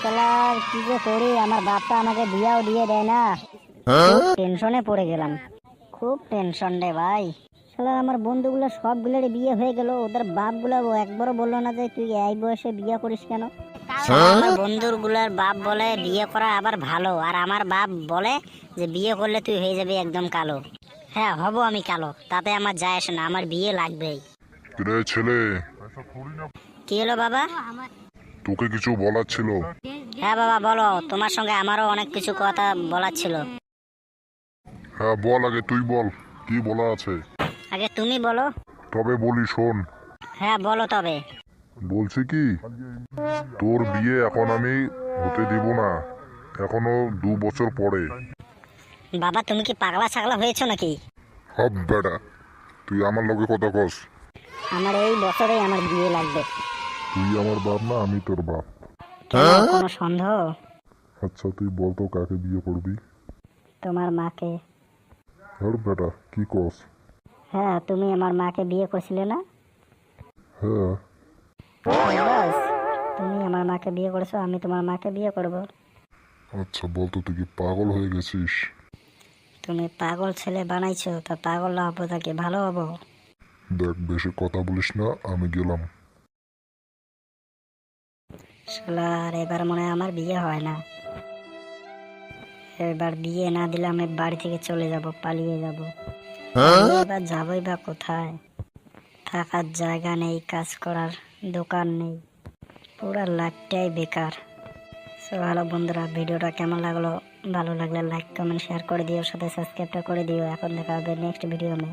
শালার কি যে করি, আমার বাপটা আমাকে বিয়াও দিয়ে দেয় না। খুব টেনশনে পড়ে গেলাম, খুব টেনশন রে ভাই। শালার আমার বন্ধুগুলো সবগুলোরই বিয়ে হয়ে গেল, ওদের বাপগুলো একবারও বললো না যে তুই এই বয়সে বিয়ে করিস কেন। আমার বন্ধুর গুলার বাপ বলে বিয়ে করা আবার ভালো, আর আমার বাপ বলে যে বিয়ে করলে তুই হয়ে যাবি একদম কালো। হ্যাঁ হব আমি কালো, তাতে আমার যায় আসে না, আমার বিয়ে লাগবেই। রে ছেলে, কি হলো বাবা? তোকে কিছু বলার ছিল। হ্যাঁ বাবা বলো, তোমার সঙ্গে আমারও অনেক কিছু কথা বলার ছিল। হ্যাঁ বল, আগে তুই বল, কি বলা আছে। আগে তুমি বলো। তবে বলি শোন। হ্যাঁ বলো তবে। বলছি কি, তোর বিয়ে এখন আমি হতে দিব না, এখনো 2 বছর পরে। বাবা তুমি কি পাগলা ছাগলা হয়েছো নাকি? হব বেটা, তুই আমার লগে কথা কস। আমার এই বছরেই আমার বিয়ে লাগবে। তুই আমার বাপ না, আমি তোর বাপ। কেন, কোনো সন্দেহ? আচ্ছা তুই বল তো কাকে বিয়ে করবি। তোমার মাকে। হর বেটা কি কস। হ্যাঁ তুমি আমার মাকে বিয়ে করছিলে না? হ্যাঁ। বাস, তুমি আমার মাকে বিয়ে করেছো, আমি তোমার মাকে বিয়ে করব। আচ্ছা বল তো, তুই কি পাগল হয়ে গেছিস? তুমি পাগল ছেলে বানাইছো, তা পাগল না হবো তাকে ভালো হবো? দেখ বেশি কথা বলিস না, আমি গেলাম। শালার এবার মনে হয় আমার বিয়ে হয় না। এবার বিয়ে না দিলে আমি বাড়ি থেকে চলে যাব, পালিয়ে যাব। এবার যাবোই বা কোথায়? থাকার জায়গা নেই, কাজ করার দোকান নেই, পুরা লাইফটাই বেকার। সো হ্যালো বন্ধুরা, ভিডিওটা কেমন লাগলো? ভালো লাগলে লাইক কমেন্ট শেয়ার করে দিও, সাথে সাবস্ক্রাইবটা করে দিও। এখন দেখা হবে নেক্সট ভিডিও মে।